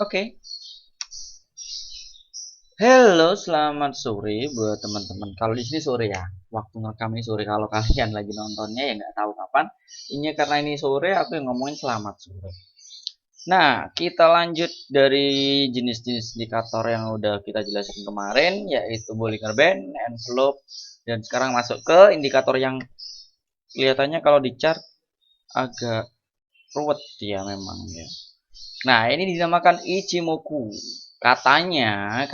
Oke. Halo, selamat sore buat teman-teman. Kalau di sini sore ya, waktu ngerekam ini sore. Kalau kalian lagi nontonnya ya nggak tahu kapan. Ini karena ini sore, aku yang ngomongin selamat sore. Nah, kita lanjut dari jenis-jenis indikator yang udah kita jelasin kemarin, yaitu Bollinger Band, envelope, dan sekarang masuk ke indikator yang kelihatannya kalau di chart agak ruwet ya memang ya. Nah, ini dinamakan Ichimoku. Katanya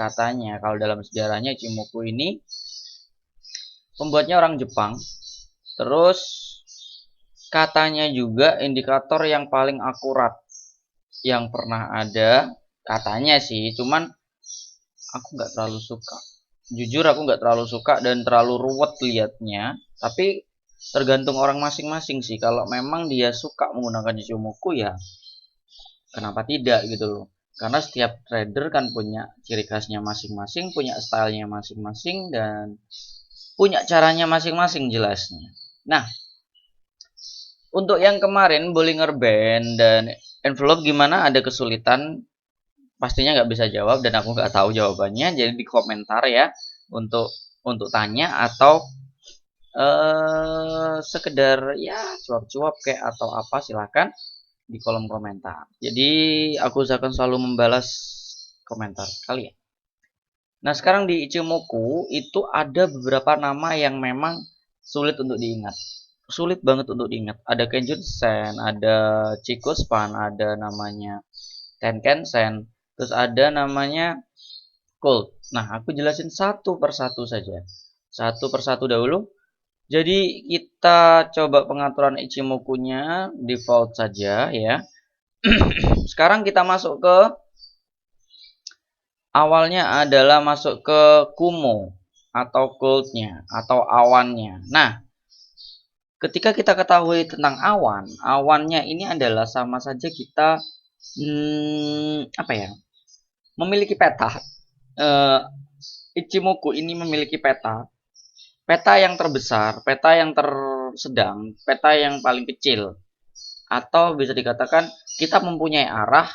kalau dalam sejarahnya Ichimoku ini pembuatnya orang Jepang. Terus katanya juga indikator yang paling akurat yang pernah ada. Katanya sih, cuman aku nggak terlalu suka. Jujur aku nggak terlalu suka dan terlalu ruwet liatnya. Tapi tergantung orang masing-masing sih. Kalau memang dia suka menggunakan Ichimoku ya kenapa tidak gitu loh. Karena setiap trader kan punya ciri khasnya masing-masing, punya stylenya masing-masing, dan punya caranya masing-masing jelasnya. Nah, untuk yang kemarin Bollinger Band dan envelope gimana, ada kesulitan, pastinya nggak bisa jawab dan aku nggak tahu jawabannya, jadi di komentar ya untuk tanya atau sekedar ya cuap-cuap kayak atau apa silakan di kolom komentar. Jadi aku usahakan selalu membalas komentar kalian. Nah, sekarang di Ichimoku itu ada beberapa nama yang memang sulit untuk diingat. Sulit banget untuk diingat. Ada Kenjun Sen, ada Chico Span, ada namanya Tenken Sen, terus ada namanya Cold. Nah, aku jelasin satu persatu saja. Satu persatu dahulu. Jadi kita coba pengaturan Ichimoku-nya default saja ya. Sekarang kita masuk ke awalnya adalah masuk ke Kumo atau coldnya atau awannya. Nah, ketika kita ketahui tentang awan, awannya ini adalah sama saja kita apa ya? Memiliki peta. Uh, Ichimoku ini memiliki peta. Peta yang terbesar, peta yang tersedang, peta yang paling kecil. Atau bisa dikatakan kita mempunyai arah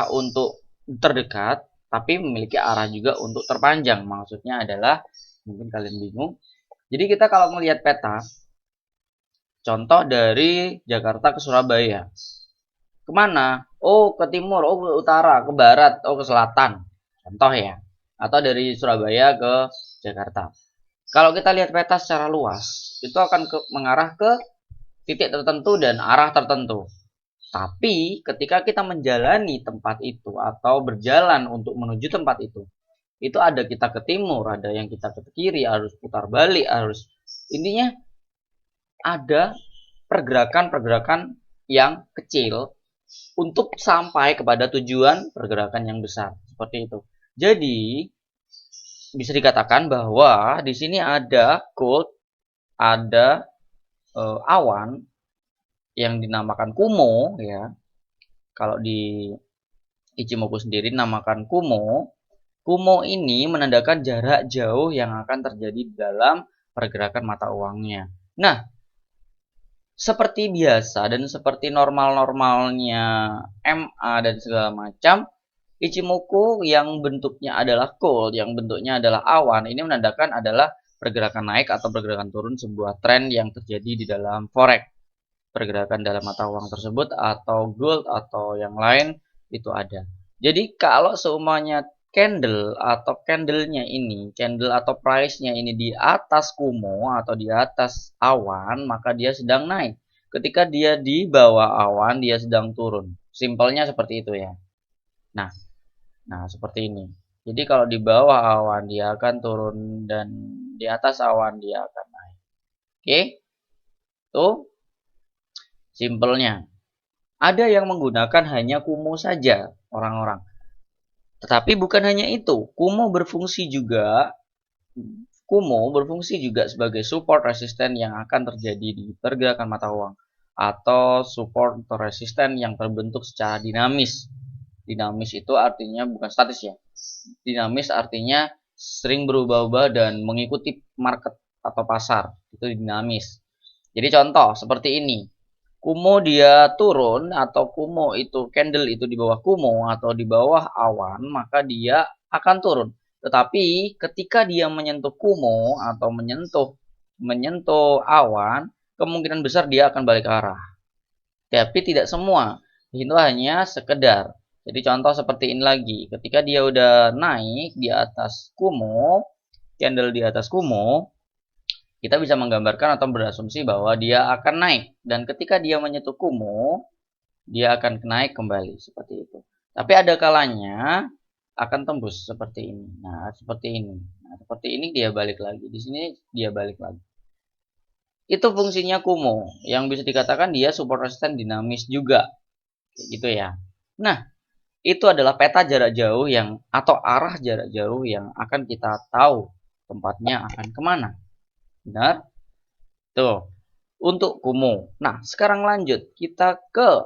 untuk terdekat, tapi memiliki arah juga untuk terpanjang. Maksudnya adalah, mungkin kalian bingung. Jadi kita kalau melihat peta, contoh dari Jakarta ke Surabaya. Kemana? Oh, ke timur, oh ke utara, ke barat, oh ke selatan. Contoh ya. Atau dari Surabaya ke Jakarta. Kalau kita lihat peta secara luas, itu akan mengarah ke titik tertentu dan arah tertentu. Tapi ketika kita menjalani tempat itu atau berjalan untuk menuju tempat itu ada kita ke timur, ada yang kita ke kiri, harus putar balik, harus intinya ada pergerakan-pergerakan yang kecil untuk sampai kepada tujuan pergerakan yang besar seperti itu. Jadi bisa dikatakan bahwa di sini ada cold, ada awan yang dinamakan Kumo ya. Kalau di Ichimoku sendiri dinamakan Kumo. Kumo ini menandakan jarak jauh yang akan terjadi dalam pergerakan mata uangnya. Nah, seperti biasa dan seperti normal-normalnya MA dan segala macam, Ichimoku yang bentuknya adalah cold, yang bentuknya adalah awan, ini menandakan adalah pergerakan naik atau pergerakan turun sebuah tren yang terjadi di dalam forex. Pergerakan dalam mata uang tersebut atau gold atau yang lain itu ada. Jadi kalau semuanya candle atau candlenya ini, candle atau price-nya ini di atas Kumo atau di atas awan, maka dia sedang naik. Ketika dia di bawah awan, dia sedang turun. Simpelnya seperti itu ya. Nah, seperti ini. Jadi kalau di bawah awan dia akan turun dan di atas awan dia akan naik. Oke? Tuh simpelnya. Ada yang menggunakan hanya Kumo saja orang-orang. Tetapi bukan hanya itu. Kumo berfungsi juga sebagai support resisten yang akan terjadi di pergerakan mata uang atau support atau resisten yang terbentuk secara dinamis. Dinamis itu artinya bukan statis ya. Dinamis artinya sering berubah-ubah dan mengikuti market atau pasar. Itu dinamis. Jadi contoh seperti ini. Kumo dia turun atau Kumo itu candle itu di bawah Kumo atau di bawah awan, maka dia akan turun. Tetapi ketika dia menyentuh Kumo atau menyentuh awan, kemungkinan besar dia akan balik arah. Tapi tidak semua. Itu hanya sekedar. Jadi contoh seperti ini lagi. Ketika dia udah naik di atas Kumo, candle di atas Kumo, kita bisa menggambarkan atau berasumsi bahwa dia akan naik. Dan ketika dia menyentuh Kumo, dia akan naik kembali seperti itu. Tapi ada kalanya akan tembus seperti ini. Nah, seperti ini. Nah, seperti ini dia balik lagi. Di sini dia balik lagi. Itu fungsinya Kumo, yang bisa dikatakan dia support resisten dinamis juga. Gitu ya. Nah, itu adalah peta jarak jauh yang atau arah jarak jauh yang akan kita tahu tempatnya akan kemana. Benar? Tuh, untuk Kumo. Nah, sekarang lanjut. Kita ke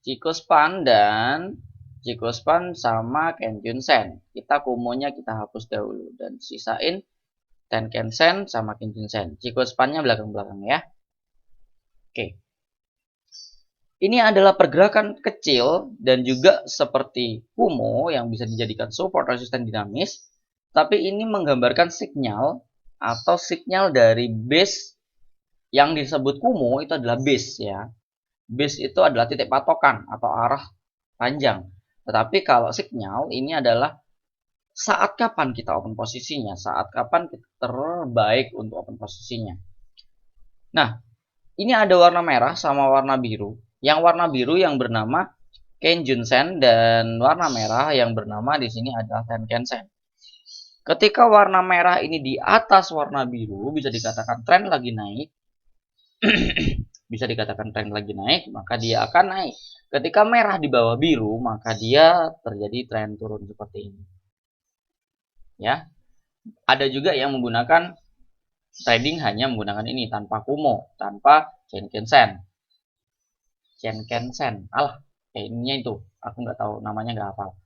Chikou-span dan Chikou-span sama Kenjun-sen. Kita Kumonya kita hapus dahulu. Dan sisain Tenkan-sen sama Kenjun-sen. Chikou-span-nya belakang-belakang ya. Oke. Ini adalah pergerakan kecil dan juga seperti Kumo yang bisa dijadikan support resisten dinamis. Tapi ini menggambarkan sinyal atau sinyal dari base yang disebut Kumo itu adalah base ya. Base itu adalah titik patokan atau arah panjang. Tetapi kalau sinyal ini adalah saat kapan kita open posisinya, saat kapan kita terbaik untuk open posisinya. Nah, ini ada warna merah sama warna biru. Yang warna biru yang bernama Kenjun-sen dan warna merah yang bernama di sini adalah Tenkan-sen. Ketika warna merah ini di atas warna biru, bisa dikatakan tren lagi naik. Bisa dikatakan tren lagi naik, maka dia akan naik. Ketika merah di bawah biru, maka dia terjadi tren turun seperti ini. Ya. Ada juga yang menggunakan trading hanya menggunakan ini tanpa Kumo, tanpa Tenkan-sen. Tenkan-sen. Alah, ininya itu. Aku nggak tahu namanya, nggak hafal.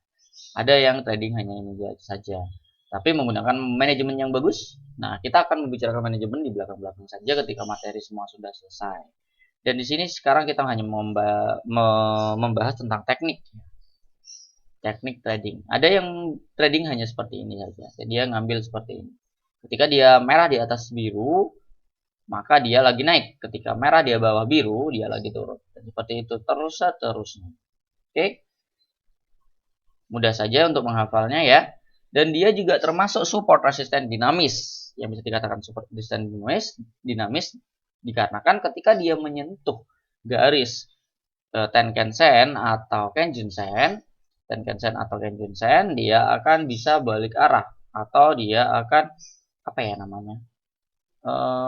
Ada yang trading hanya ini saja. Tapi menggunakan manajemen yang bagus. Nah, kita akan membicarakan manajemen di belakang-belakang saja ketika materi semua sudah selesai. Dan di sini sekarang kita hanya membahas tentang teknik. Teknik trading. Ada yang trading hanya seperti ini saja. Jadi dia ngambil seperti ini. Ketika dia merah di atas biru, maka dia lagi naik. Ketika merah di bawah biru, dia lagi turun. Dan seperti itu terus seterusnya. Oke. Mudah saja untuk menghafalnya ya. Dan dia juga termasuk support resisten dinamis. Yang bisa dikatakan support resisten dinamis dikarenakan ketika dia menyentuh garis Tenkan-sen atau Kenjun-sen, dia akan bisa balik arah atau dia akan apa ya namanya?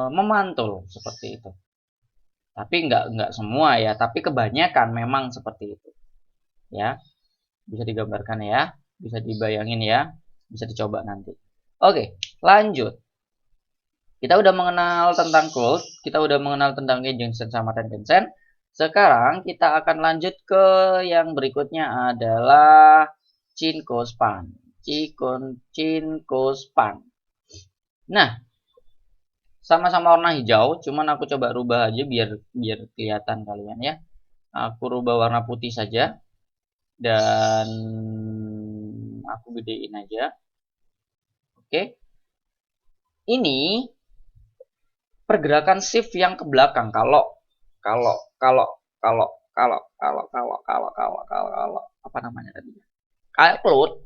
Memantul seperti itu. Tapi nggak semua ya, tapi kebanyakan memang seperti itu. Ya. Bisa digambarkan ya, bisa dibayangin ya, bisa dicoba nanti. Oke, lanjut. Kita udah mengenal tentang gold, kita udah mengenal tentang Kenjun-sen sama Tenkan-sen. Sekarang kita akan lanjut ke yang berikutnya adalah Chikou-span. Chikou-span. Nah, sama-sama warna hijau, cuman aku coba rubah aja biar kelihatan kalian ya. Aku rubah warna putih saja. Dan aku gedein aja. Oke. Ini pergerakan shift yang ke belakang kalau apa namanya tadi? Kayak cloud,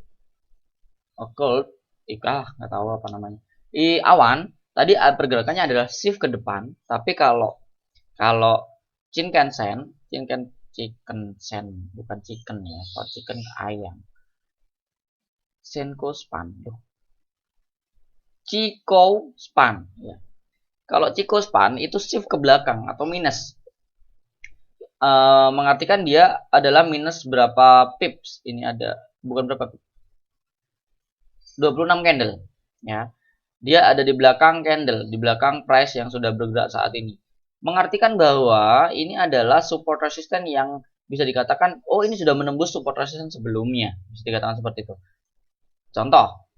nggak tahu apa namanya. Awan tadi pergerakannya adalah shift ke depan, tapi kalau Shinkansen bukan chicken ya, kalau chicken ayam. Chikou-span ya. Kalau Chikou-span itu shift ke belakang atau minus. Mengartikan dia adalah minus berapa pips. Ini ada bukan berapa pips. 26 candle ya. Dia ada di belakang candle, di belakang price yang sudah bergerak saat ini. Mengartikan bahwa ini adalah support resisten yang bisa dikatakan oh ini sudah menembus support resisten sebelumnya. Bisa dikatakan seperti itu. Contoh.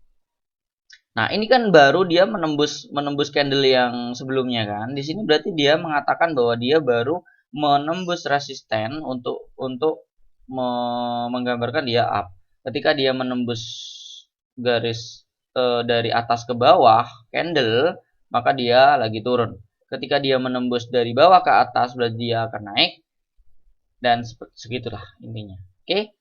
Nah, ini kan baru dia menembus candle yang sebelumnya kan. Di sini berarti dia mengatakan bahwa dia baru menembus resisten untuk menggambarkan dia up. Ketika dia menembus garis dari atas ke bawah candle, maka dia lagi turun. Ketika dia menembus dari bawah ke atas, berarti dia akan naik. Dan segitulah intinya. Oke.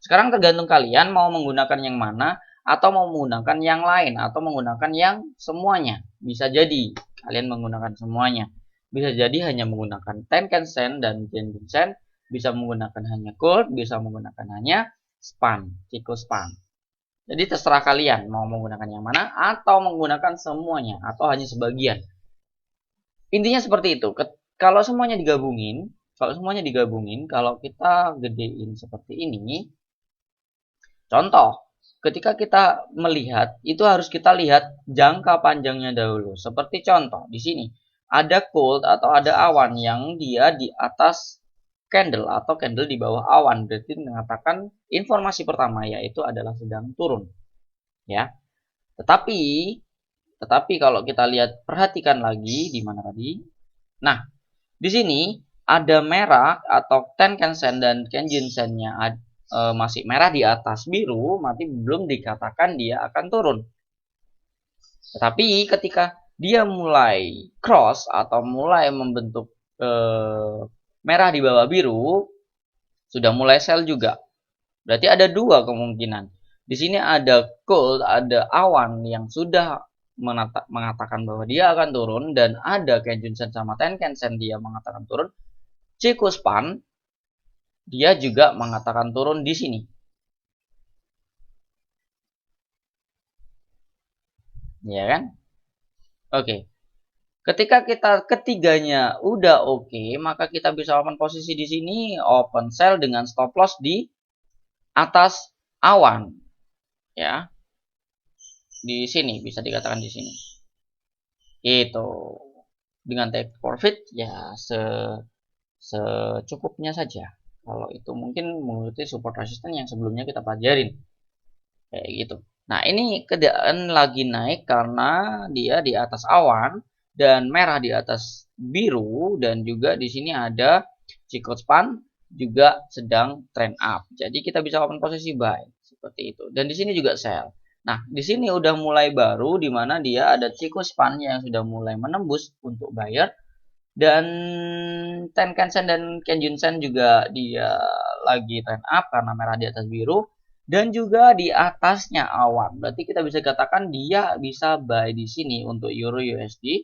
Sekarang tergantung kalian mau menggunakan yang mana, atau mau menggunakan yang lain, atau menggunakan yang semuanya. Bisa jadi kalian menggunakan semuanya. Bisa jadi hanya menggunakan Tenkan Sen dan Genjin Sen, bisa menggunakan hanya Gold, bisa menggunakan hanya Span, Chikou Span. Jadi terserah kalian mau menggunakan yang mana, atau menggunakan semuanya, atau hanya sebagian. Intinya seperti itu. Kalau semuanya digabungin, kalau kita gedein seperti ini, contoh, ketika kita melihat, itu harus kita lihat jangka panjangnya dahulu. Seperti contoh, di sini ada cold atau ada awan yang dia di atas candle atau candle di bawah awan. Berarti mengatakan informasi pertama yaitu adalah sedang turun. Ya. Tetapi kalau kita lihat, perhatikan lagi di mana tadi. Nah, di sini ada merah atau Tenkan Sen dan Genjin Sen-nya masih merah di atas biru, berarti belum dikatakan dia akan turun. Tetapi ketika dia mulai cross atau mulai membentuk merah di bawah biru, sudah mulai sell juga. Berarti ada dua kemungkinan. Di sini ada cold, ada awan yang sudah mengatakan bahwa dia akan turun, dan ada Genjin Sen sama Tenkan Sen dia mengatakan turun. Chikou Span dia juga mengatakan turun di sini. Ya kan? Oke. Ketika kita ketiganya udah oke, maka kita bisa open posisi di sini, open sell dengan stop loss di atas awan. Ya. Di sini bisa dikatakan di sini. Itu. Dengan take profit ya secukupnya saja. Kalau itu mungkin mengikuti support resisten yang sebelumnya kita pelajarin. Kayak gitu. Nah, ini keadaan lagi naik karena dia di atas awan dan merah di atas biru, dan juga di sini ada Chikou Span juga sedang trend up. Jadi kita bisa open posisi buy seperti itu. Dan di sini juga sell. Nah, di sini udah mulai baru di mana dia ada Chikou Span yang sudah mulai menembus untuk buyer, dan Tenkan Sen dan Genjin Sen juga dia lagi trend up karena merah di atas biru. Dan juga di atasnya awan. Berarti kita bisa katakan dia bisa buy di sini untuk Euro USD.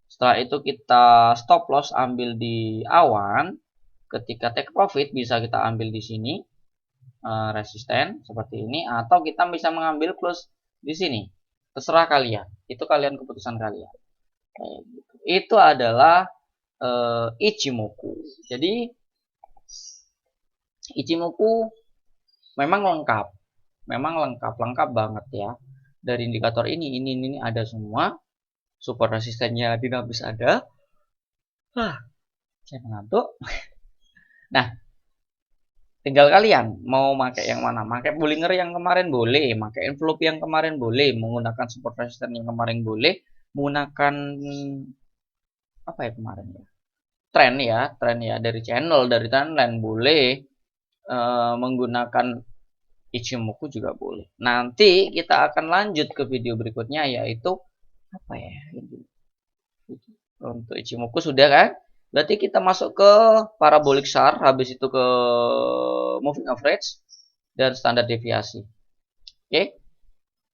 Setelah itu kita stop loss ambil di awan. Ketika take profit bisa kita ambil di sini resisten seperti ini, atau kita bisa mengambil close di sini. Terserah kalian. Itu kalian, keputusan kalian. Itu adalah Ichimoku. Jadi Ichimoku memang lengkap banget ya. Dari indikator ini ada semua. Support resistennya dinamis ada. Saya mengantuk. Nah, tinggal kalian mau pakai yang mana. Pakai Bollinger yang kemarin boleh, pakai envelope yang kemarin boleh, menggunakan support resisten yang kemarin boleh, menggunakan apa ya kemarin ya? Tren ya dari channel, dari trendline boleh. Menggunakan Ichimoku juga boleh. Nanti kita akan lanjut ke video berikutnya, yaitu apa ya? Untuk Ichimoku sudah kan? Berarti kita masuk ke parabolic SAR, habis itu ke moving average dan standar deviasi. Oke?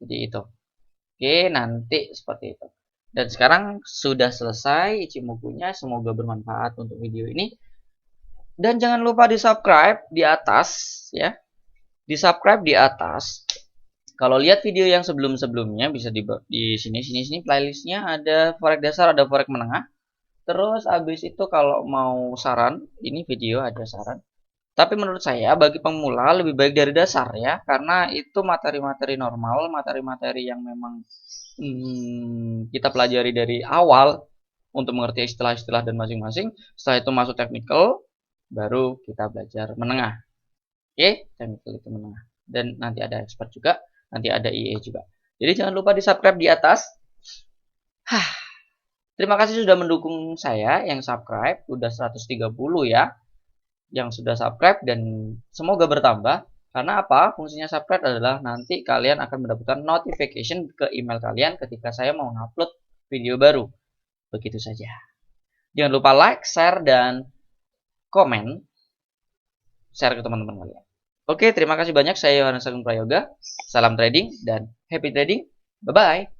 Jadi itu. Oke, nanti seperti itu. Dan sekarang sudah selesai Ichimokunya, semoga bermanfaat untuk video ini. Dan jangan lupa di-subscribe di atas ya. Di-subscribe di atas. Kalau lihat video yang sebelum-sebelumnya bisa di sini playlistnya ada forex dasar, ada forex menengah. Terus habis itu kalau mau saran, ini video ada saran. Tapi menurut saya bagi pemula lebih baik dari dasar ya, karena itu materi-materi normal, materi-materi yang memang kita pelajari dari awal untuk mengerti istilah-istilah dan masing-masing. Setelah itu masuk technical, baru kita belajar menengah. Oke, technical itu menengah. Dan nanti ada expert juga, nanti ada IE juga. Jadi jangan lupa di subscribe di atas. Terima kasih sudah mendukung saya yang subscribe, udah 130 ya, yang sudah subscribe dan semoga bertambah. Karena apa? Fungsinya subscribe adalah nanti kalian akan mendapatkan notification ke email kalian ketika saya mau ngupload video baru. Begitu saja. Jangan lupa like, share, dan komen. Share ke teman-teman kalian. Oke, terima kasih banyak. Saya Yohanes Agung Prayoga. Salam trading dan happy trading. Bye-bye.